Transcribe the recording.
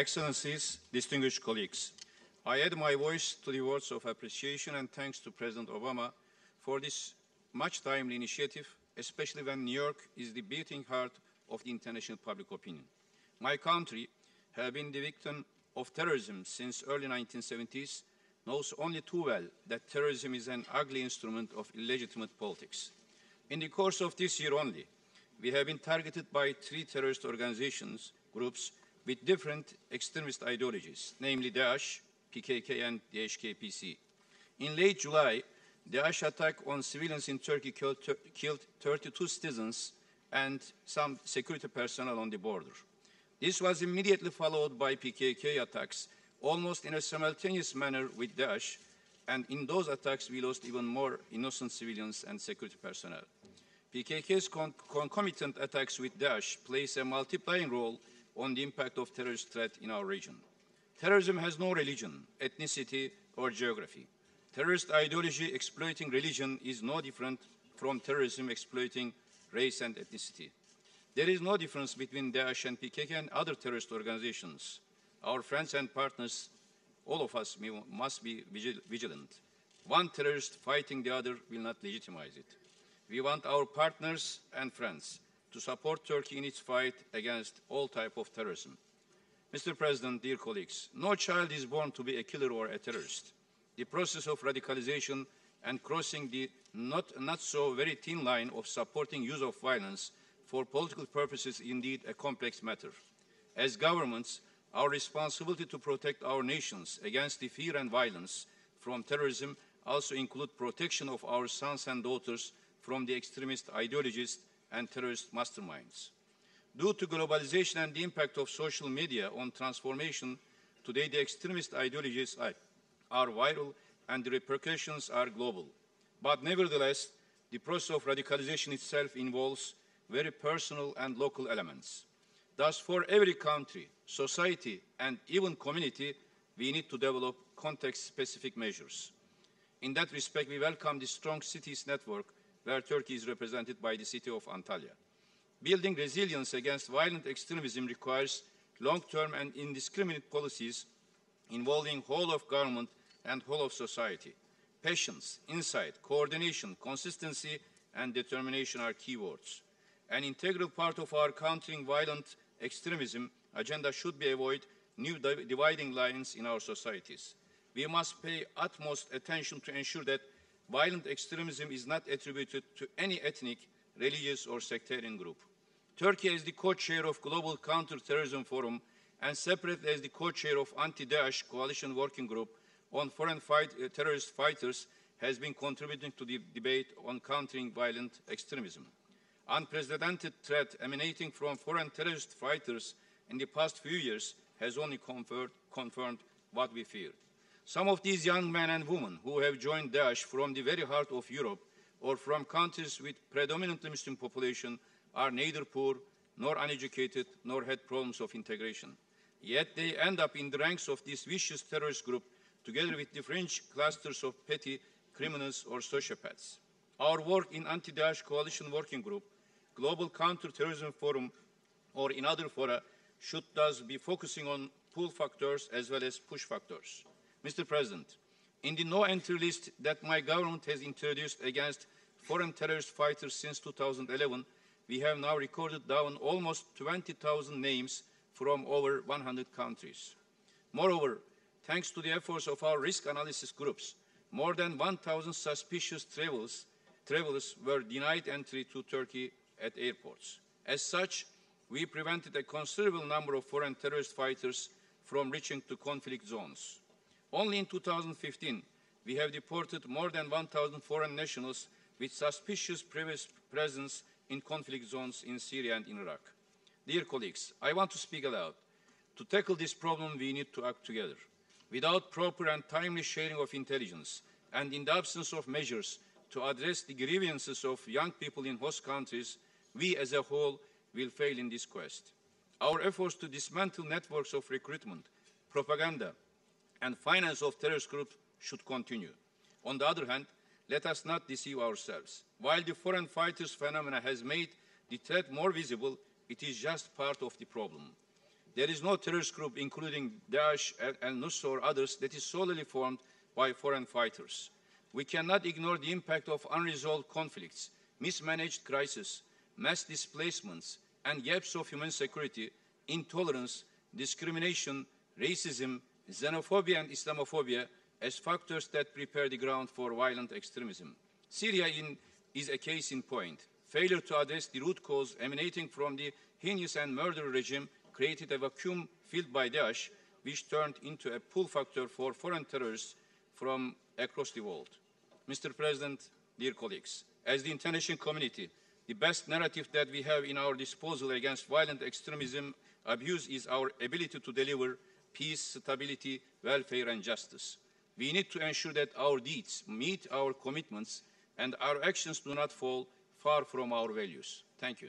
Excellencies, distinguished colleagues, I add my voice to the words of appreciation and thanks to President Obama for this much timely initiative, especially when New York is the beating heart of the international public opinion. My country, has been the victim of terrorism since early 1970s, knows only too well that terrorism is an ugly instrument of illegitimate politics. In the course of this year only, we have been targeted by 3 terrorist organizations, groups, with different extremist ideologies, namely Daesh, PKK, and the HKPC. In late July, Daesh attack on civilians in Turkey killed 32 citizens and some security personnel on the border. This was immediately followed by PKK attacks, almost in a simultaneous manner with Daesh, and in those attacks we lost even more innocent civilians and security personnel. PKK's concomitant attacks with Daesh plays a multiplying role on the impact of terrorist threat in our region. Terrorism has no religion, ethnicity, or geography. Terrorist ideology exploiting religion is no different from terrorism exploiting race and ethnicity. There is no difference between Daesh and PKK and other terrorist organizations. Our friends and partners, all of us, must be vigilant. One terrorist fighting the other will not legitimize it. We want our partners and friends to support Turkey in its fight against all types of terrorism. Mr. President, dear colleagues, no child is born to be a killer or a terrorist. The process of radicalization and crossing the not so very thin line of supporting use of violence for political purposes is indeed a complex matter. As governments, our responsibility to protect our nations against the fear and violence from terrorism also include protection of our sons and daughters from the extremist ideologies and terrorist masterminds. Due to globalization and the impact of social media on transformation, today the extremist ideologies are viral and the repercussions are global. But nevertheless, the process of radicalization itself involves very personal and local elements. Thus, for every country, society, and even community, we need to develop context-specific measures. In that respect, we welcome the Strong Cities Network, where Turkey is represented by the city of Antalya. Building resilience against violent extremism requires long-term and indiscriminate policies involving whole of government and whole of society. Patience, insight, coordination, consistency, and determination are keywords. An integral part of our countering violent extremism agenda should be avoid new dividing lines in our societies. We must pay utmost attention to ensure that violent extremism is not attributed to any ethnic, religious, or sectarian group. Turkey, as the co-chair of Global Counter-Terrorism Forum and separately as the co-chair of Anti-Daesh Coalition Working Group on Foreign Terrorist Fighters, has been contributing to the debate on countering violent extremism. Unprecedented threat emanating from foreign terrorist fighters in the past few years has only confirmed what we feared. Some of these young men and women who have joined Daesh from the very heart of Europe or from countries with predominantly Muslim population are neither poor, nor uneducated, nor had problems of integration. Yet they end up in the ranks of this vicious terrorist group together with the fringe clusters of petty criminals or sociopaths. Our work in Anti-Daesh Coalition Working Group, Global Counter-Terrorism Forum, or in other fora should thus be focusing on pull factors as well as push factors. Mr. President, in the no-entry list that my government has introduced against foreign terrorist fighters since 2011, we have now recorded down almost 20,000 names from over 100 countries. Moreover, thanks to the efforts of our risk analysis groups, more than 1,000 suspicious travelers were denied entry to Turkey at airports. As such, we prevented a considerable number of foreign terrorist fighters from reaching to conflict zones. Only in 2015, we have deported more than 1,000 foreign nationals with suspicious previous presence in conflict zones in Syria and in Iraq. Dear colleagues, I want to speak aloud. To tackle this problem, we need to act together. Without proper and timely sharing of intelligence, and in the absence of measures to address the grievances of young people in host countries, we as a whole will fail in this quest. Our efforts to dismantle networks of recruitment, propaganda, and finance of terrorist groups should continue. On the other hand, let us not deceive ourselves. While the foreign fighters phenomena has made the threat more visible, it is just part of the problem. There is no terrorist group, including Daesh, al-Nusra or others, that is solely formed by foreign fighters. We cannot ignore the impact of unresolved conflicts, mismanaged crises, mass displacements, and gaps of human security, intolerance, discrimination, racism, xenophobia, and Islamophobia as factors that prepare the ground for violent extremism. Syria is a case in point. Failure to address the root cause emanating from the heinous and murderous regime created a vacuum filled by Daesh, which turned into a pull factor for foreign terrorists from across the world. Mr. President, dear colleagues, as the international community, the best narrative that we have in our disposal against violent extremism abuse is our ability to deliver peace, stability, welfare, and justice. We need to ensure that our deeds meet our commitments and our actions do not fall far from our values. Thank you.